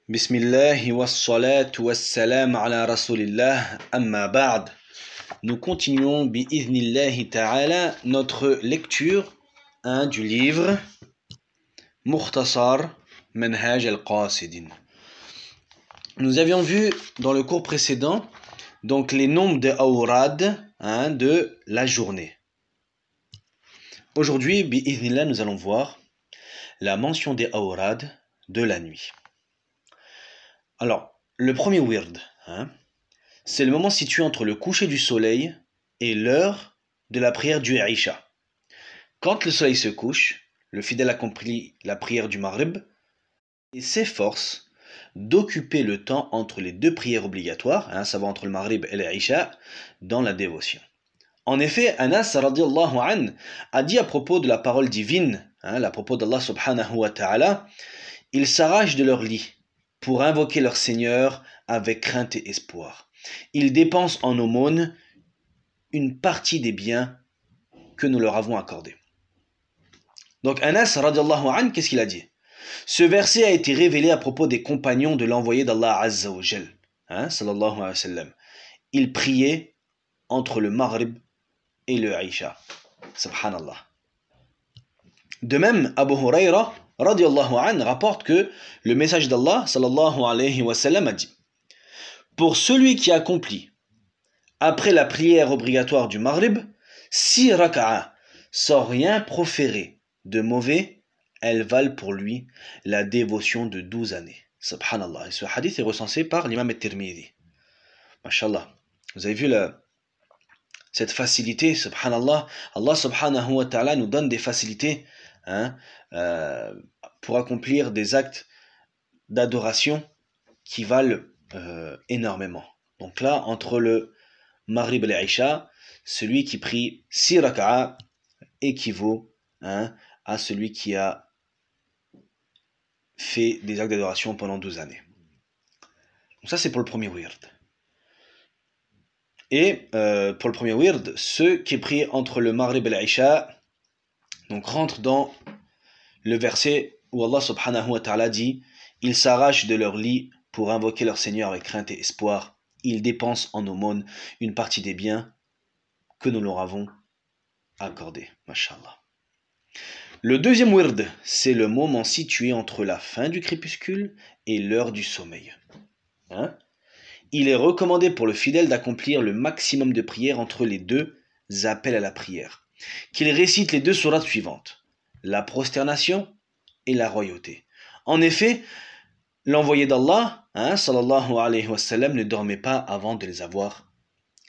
Bismillah wa salatu wa salam ala rasulillah amma ba'd. Nous continuons bi'idhnillahi ta'ala notre lecture du livre Mukhtasar Manhaj al-Qasidin. Nous avions vu dans le cours précédent donc les nombres de awrad de la journée. Aujourd'hui bi'idhnillah nous allons voir la mention des awrad de la nuit. Alors, le premier wird, c'est le moment situé entre le coucher du soleil et l'heure de la prière du Isha. Quand le soleil se couche, le fidèle accomplit la prière du Maghrib et s'efforce d'occuper le temps entre les deux prières obligatoires, ça va entre le Maghrib et l'Isha, dans la dévotion. En effet, Anas radiallahu an a dit à propos de la parole divine, à propos d'Allah subhanahu wa ta'ala, ils s'arrachent de leur lit pour invoquer leur Seigneur avec crainte et espoir. Ils dépensent en aumône une partie des biens que nous leur avons accordés. Donc Anas radiallahu an, qu'est-ce qu'il a dit? Ce verset a été révélé à propos des compagnons de l'envoyé d'Allah azza wa jal, sallallahu alayhi wa sallam. Ils priaient entre le Maghrib et le Isha. Subhanallah. De même, Abu Huraira radiallahu an rapporte que le message d'Allah sallallahu alayhi wa sallam a dit: pour celui qui accomplit après la prière obligatoire du Maghrib 6 raka'a sans rien proférer de mauvais, elles valent pour lui la dévotion de 12 années. Subhanallah. Et ce hadith est recensé par l'imam at-Tirmidhi. Mashallah. Vous avez vu cette facilité, subhanallah. Allah subhanahu wa ta'ala nous donne des facilités pour accomplir des actes d'adoration qui valent énormément. Donc là, entre le Maghrib et l'Isha, celui qui prie 6 raka'a équivaut à celui qui a fait des actes d'adoration pendant 12 années. Donc ça, c'est pour le premier wird. Et pour le premier wird, ceux qui prient entre le Maghrib et l'Isha donc rentrent dans le verset où Allah subhanahu wa ta'ala dit: ils s'arrachent de leur lit pour invoquer leur Seigneur avec crainte et espoir. Ils dépensent en aumône une partie des biens que nous leur avons accordés. Mashallah. Le deuxième wird, c'est le moment situé entre la fin du crépuscule et l'heure du sommeil. Il est recommandé pour le fidèle d'accomplir le maximum de prières entre les deux appels à la prière, qu'il récite les deux sourates suivantes, la prosternation et la royauté. En effet, l'envoyé d'Allah, sallallahu alayhi wa sallam, ne dormait pas avant de les avoir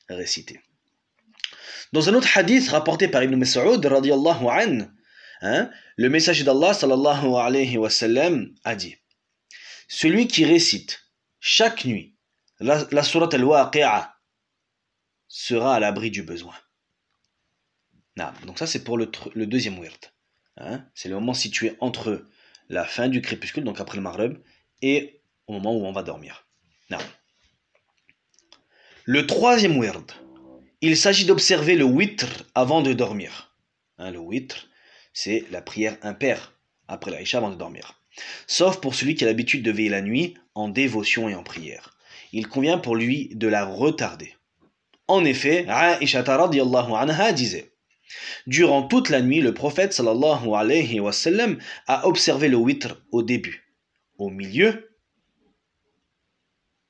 récités. Dans un autre hadith rapporté par Ibn Mas'ud radiyallahu an, le messager d'Allah sallallahu alayhi wa sallam a dit: celui qui récite chaque nuit la sourate al-Waqi'a sera à l'abri du besoin. Donc ça c'est pour le deuxième wird. C'est le moment situé entre la fin du crépuscule, donc après le Maghrib, et au moment où on va dormir. Le troisième wird, il s'agit d'observer le witr avant de dormir. Le witr, c'est la prière impaire après l'Aïcha avant de dormir. Sauf pour celui qui a l'habitude de veiller la nuit en dévotion et en prière. Il convient pour lui de la retarder. En effet, Aïcha radiyallahu anha disait: durant toute la nuit, le prophète sallallahu alayhi wa sallam a observé le witr au début, au milieu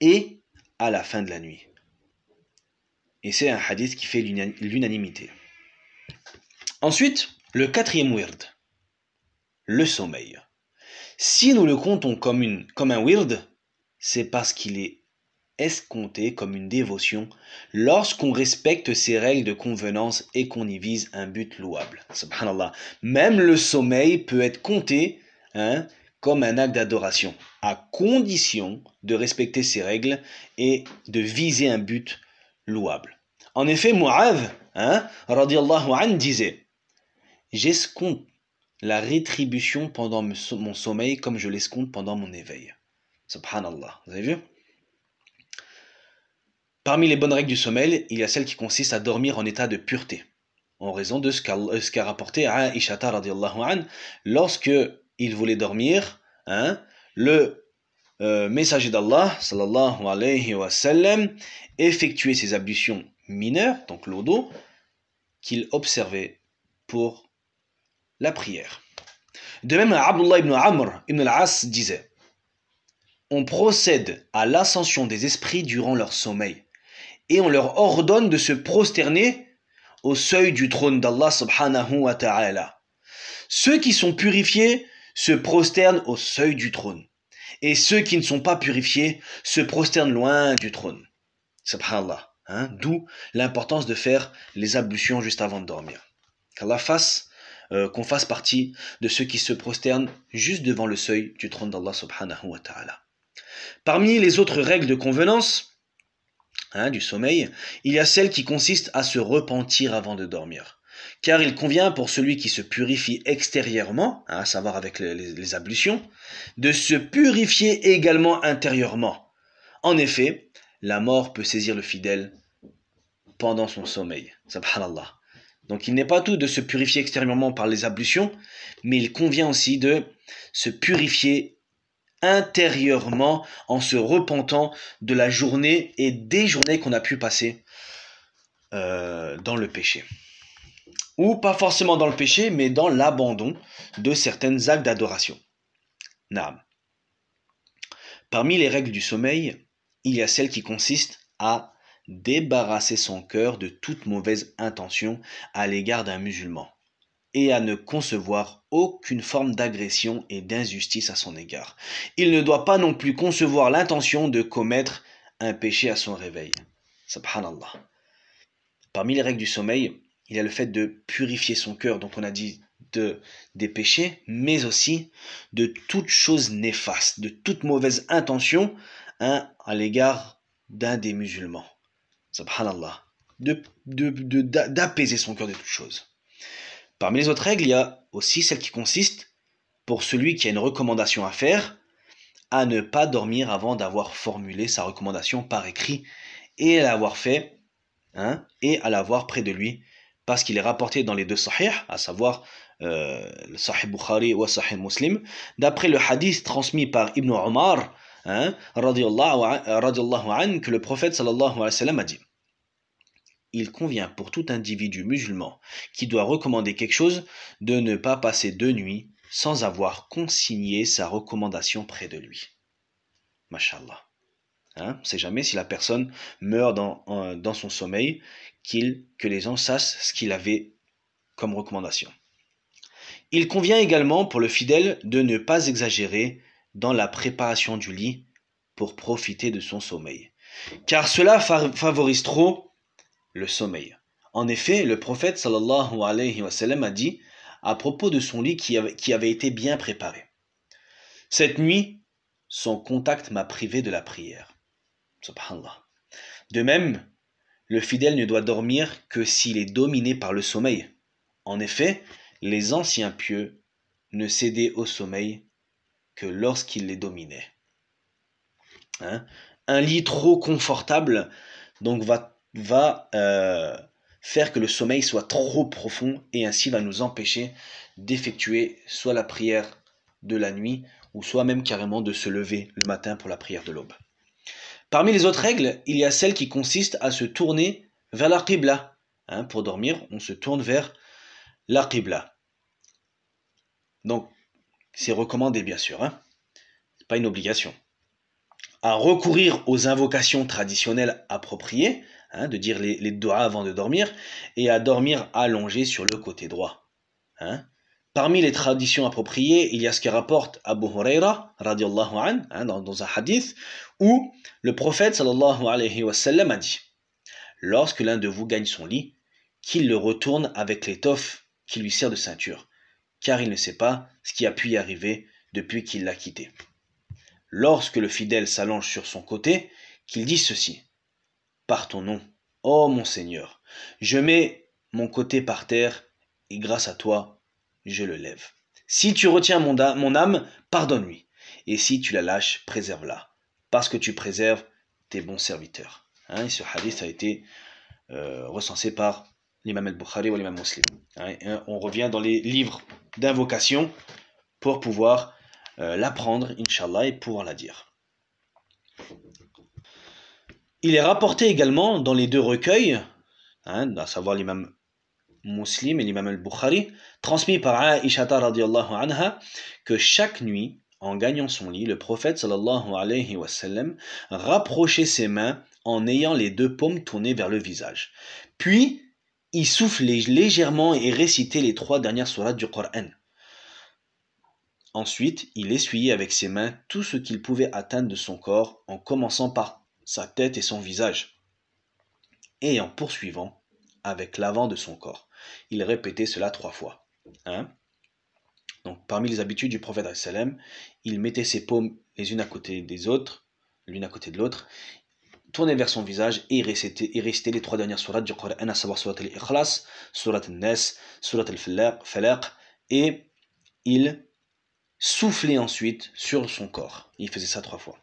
et à la fin de la nuit. Et c'est un hadith qui fait l'unanimité. Ensuite, le quatrième wird, le sommeil. Si nous le comptons comme un wird, c'est parce qu'il est escompté comme une dévotion lorsqu'on respecte ses règles de convenance et qu'on y vise un but louable. Subhanallah. Même le sommeil peut être compté comme un acte d'adoration, à condition de respecter ses règles et de viser un but louable. En effet, Mu'adh radiyallahu an disait: j'escompte la rétribution pendant mon sommeil comme je l'escompte pendant mon éveil. Subhanallah. Vous avez vu? Parmi les bonnes règles du sommeil, il y a celle qui consiste à dormir en état de pureté, en raison de ce qu'a rapporté Aïcha radiyallahu an. Lorsque il voulait dormir, le messager d'Allah, sallallahu alayhi wa sallam, effectuait ses ablutions mineures, donc l'odo, qu'il observait pour la prière. De même, Abdullah ibn Amr ibn al-As disait: on procède à l'ascension des esprits durant leur sommeil, et on leur ordonne de se prosterner au seuil du trône d'Allah subhanahu wa ta'ala. Ceux qui sont purifiés se prosternent au seuil du trône, et ceux qui ne sont pas purifiés se prosternent loin du trône. Subhanallah. D'où l'importance de faire les ablutions juste avant de dormir. Qu'Allah fasse qu'on fasse partie de ceux qui se prosternent juste devant le seuil du trône d'Allah subhanahu wa ta'ala. Parmi les autres règles de convenance du sommeil, il y a celle qui consiste à se repentir avant de dormir. Car il convient pour celui qui se purifie extérieurement, à savoir avec les ablutions, de se purifier également intérieurement. En effet, la mort peut saisir le fidèle pendant son sommeil. Subhanallah. Donc il n'est pas tout de se purifier extérieurement par les ablutions, mais il convient aussi de se purifier intérieurement en se repentant de la journée et des journées qu'on a pu passer dans le péché. Ou pas forcément dans le péché, mais dans l'abandon de certains actes d'adoration. Naam. Parmi les règles du sommeil, il y a celle qui consiste à débarrasser son cœur de toute mauvaise intention à l'égard d'un musulman et à ne concevoir aucune forme d'agression et d'injustice à son égard. Il ne doit pas non plus concevoir l'intention de commettre un péché à son réveil. Subhanallah. Parmi les règles du sommeil, il y a le fait de purifier son cœur, donc on a dit des péchés, mais aussi de toute chose néfaste, de toute mauvaise intention à l'égard d'un des musulmans. Subhanallah. D'apaiser son cœur de toute chose. Parmi les autres règles, il y a aussi celle qui consiste, pour celui qui a une recommandation à faire, à ne pas dormir avant d'avoir formulé sa recommandation par écrit et à l'avoir fait, et à l'avoir près de lui, parce qu'il est rapporté dans les deux sahih, à savoir le sahih Bukhari ou le sahih Muslim, d'après le hadith transmis par Ibn Omar, radiyallahu anhu, que le prophète sallallahu alayhi wa sallam a dit: il convient pour tout individu musulman qui doit recommander quelque chose de ne pas passer 2 nuits sans avoir consigné sa recommandation près de lui. Mashallah. On ne sait jamais si la personne meurt dans son sommeil, que les gens sachent ce qu'il avait comme recommandation. Il convient également pour le fidèle de ne pas exagérer dans la préparation du lit pour profiter de son sommeil, car cela favorise trop le sommeil. En effet, le prophète sallallahu alayhi wa sallam a dit à propos de son lit qui avait été bien préparé: cette nuit, son contact m'a privé de la prière. Subhanallah. De même, le fidèle ne doit dormir que s'il est dominé par le sommeil. En effet, les anciens pieux ne cédaient au sommeil que lorsqu'il les dominait. Un lit trop confortable donc va faire que le sommeil soit trop profond et ainsi va nous empêcher d'effectuer soit la prière de la nuit ou soit même carrément de se lever le matin pour la prière de l'aube. Parmi les autres règles, il y a celle qui consiste à se tourner vers la qibla. Pour dormir, on se tourne vers la qibla. Donc, c'est recommandé bien sûr, c'est pas une obligation. À recourir aux invocations traditionnelles appropriées, de dire les doigts avant de dormir, et à dormir allongé sur le côté droit. Parmi les traditions appropriées, il y a ce que rapporte Abu Huraira, radiallahu anhu, dans un hadith, où le prophète sallallahu alayhi wa sallam a dit: lorsque l'un de vous gagne son lit, qu'il le retourne avec l'étoffe qui lui sert de ceinture, car il ne sait pas ce qui a pu y arriver depuis qu'il l'a quitté. Lorsque le fidèle s'allonge sur son côté, qu'il dise ceci: par ton nom, ô mon Seigneur, je mets mon côté par terre et grâce à toi, je le lève. Si tu retiens mon âme, pardonne-lui. Et si tu la lâches, préserve-la, parce que tu préserves tes bons serviteurs. Et ce hadith a été recensé par l'imam al-Bukhari ou l'imam Muslim. On revient dans les livres d'invocation pour pouvoir l'apprendre, Inch'Allah, et pouvoir la dire. Il est rapporté également dans les deux recueils, à savoir l'imam Muslim et l'imam al-Bukhari, transmis par Aisha radiyallahu anha, que chaque nuit, en gagnant son lit, le prophète sallallahu alayhi wa sallam rapprochait ses mains en ayant les deux paumes tournées vers le visage. Puis, il soufflait légèrement et récitait les 3 dernières sourates du Coran. Ensuite, il essuyait avec ses mains tout ce qu'il pouvait atteindre de son corps, en commençant par sa tête et son visage, et en poursuivant avec l'avant de son corps. Il répétait cela 3 fois. Donc, parmi les habitudes du prophète, il mettait ses paumes les unes à côté des autres, l'une à côté de l'autre, tournait vers son visage et il récitait les 3 dernières sourates du Coran, à savoir surat al-Ikhlas, surat al-Nas, surat al-Falaq, et il soufflait ensuite sur son corps. Il faisait ça 3 fois.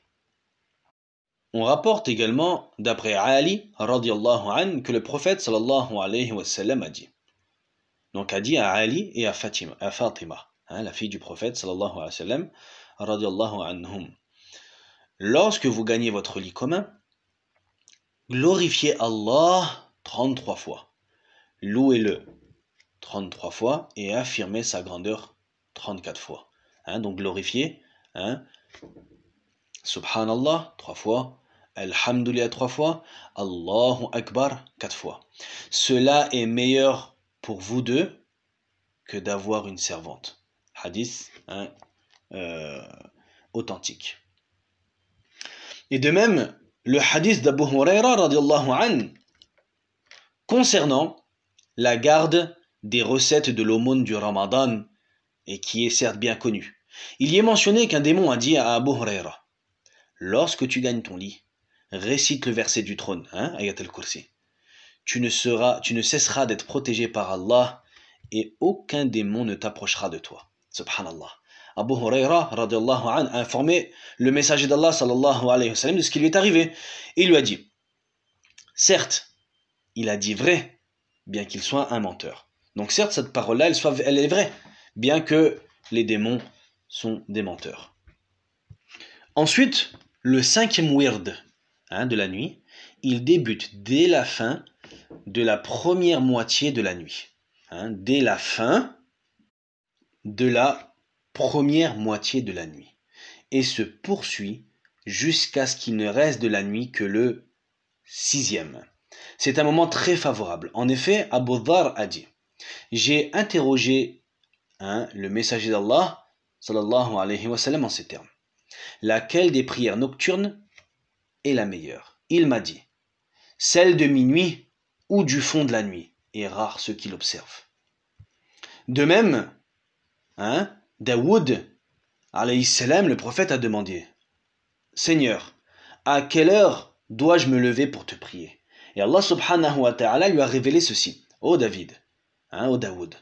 On rapporte également, d'après Ali, radiyallahu anhu, que le prophète sallallahu alayhi wa sallam a dit. Donc a dit à Ali et à Fatima, la fille du prophète sallallahu alayhi wa sallam, radiyallahu anhum. Lorsque vous gagnez votre lit commun, glorifiez Allah 33 fois, louez-le 33 fois et affirmez sa grandeur 34 fois. Donc glorifiez, Subhanallah 3 fois, Alhamdulillah 3 fois, Allahu Akbar 4 fois. Cela est meilleur pour vous deux que d'avoir une servante. Hadith authentique. Et de même, le hadith d'Abu Huraira radiallahu anhu concernant la garde des recettes de l'aumône du Ramadan, et qui est certes bien connu. Il y est mentionné qu'un démon a dit à Abu Huraira: lorsque tu gagnes ton lit, récite le verset du trône, Ayat al-Kursi. Tu ne cesseras d'être protégé par Allah et aucun démon ne t'approchera de toi. Subhanallah. Abu Huraira radiallahu anhu a informé le messager d'Allah sallallahu alayhi wa sallam de ce qui lui est arrivé. Et il lui a dit: certes, il a dit vrai, bien qu'il soit un menteur. Donc certes, cette parole-là, elle est vraie, bien que les démons sont des menteurs. Ensuite, le 5e wird de la nuit, il débute dès la fin de la première moitié de la nuit. Dès la fin de la première moitié de la nuit. Et se poursuit jusqu'à ce qu'il ne reste de la nuit que le 6e. C'est un moment très favorable. En effet, Abu Dharr a dit: j'ai interrogé le messager d'Allah sallallahu alayhi wa sallam en ces termes: laquelle des prières nocturnes est la meilleure? Il m'a dit: celle de minuit ou du fond de la nuit, et rares ceux qui l'observent. De même, Daoud alayhi salam, le prophète, a demandé: Seigneur, à quelle heure dois-je me lever pour te prier? Et Allah subhanahu wa ta'ala lui a révélé ceci: ô David, ô Daoud,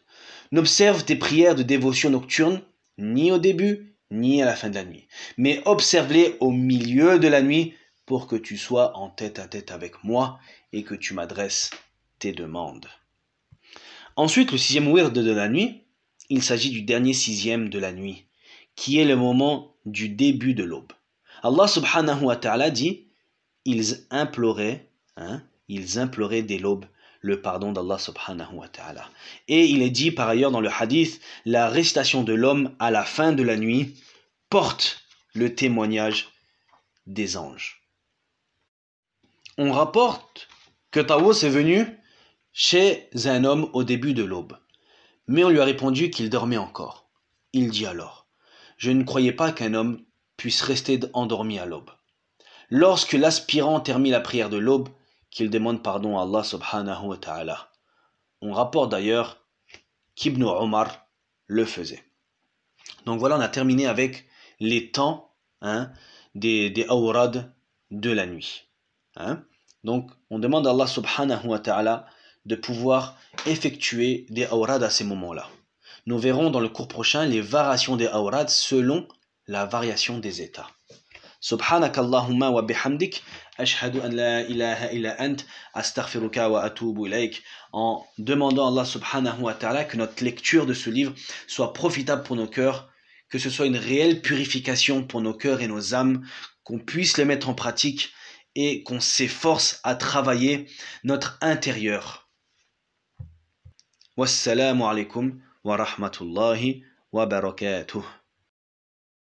n'observe tes prières de dévotion nocturne ni au début ni à la fin de la nuit, mais observe-les au milieu de la nuit pour que tu sois en tête à tête avec moi et que tu m'adresses tes demandes. Ensuite, le 6e wird de la nuit, il s'agit du dernier 6e de la nuit, qui est le moment du début de l'aube. Allah subhanahu wa ta'ala dit: ils imploraient dès l'aube le pardon d'Allah subhanahu wa ta'ala. Et il est dit par ailleurs dans le hadith: la récitation de l'homme à la fin de la nuit porte le témoignage des anges. On rapporte que Tawus est venu chez un homme au début de l'aube, mais on lui a répondu qu'il dormait encore. Il dit alors: je ne croyais pas qu'un homme puisse rester endormi à l'aube. Lorsque l'aspirant termine la prière de l'aube, qu'il demande pardon à Allah subhanahu wa ta'ala. On rapporte d'ailleurs qu'Ibn Omar le faisait. Donc voilà, on a terminé avec les temps des awrad de la nuit. Donc on demande à Allah subhanahu wa ta'ala de pouvoir effectuer des awrad à ces moments-là. Nous verrons dans le cours prochain les variations des awrad selon la variation des états. سبحانك اللهم وبحمدك أشهد أن لا إله إلا أنت أستغفرك وأتوب إليك, en demandant à Allah subhanahu wa ta'ala que notre lecture de ce livre soit profitable pour nos cœurs, que ce soit une réelle purification pour nos cœurs et nos âmes, qu'on puisse les mettre en pratique et qu'on s'efforce à travailler notre intérieur. Wassalamu alaikum wa rahmatullahi wa barakatuh.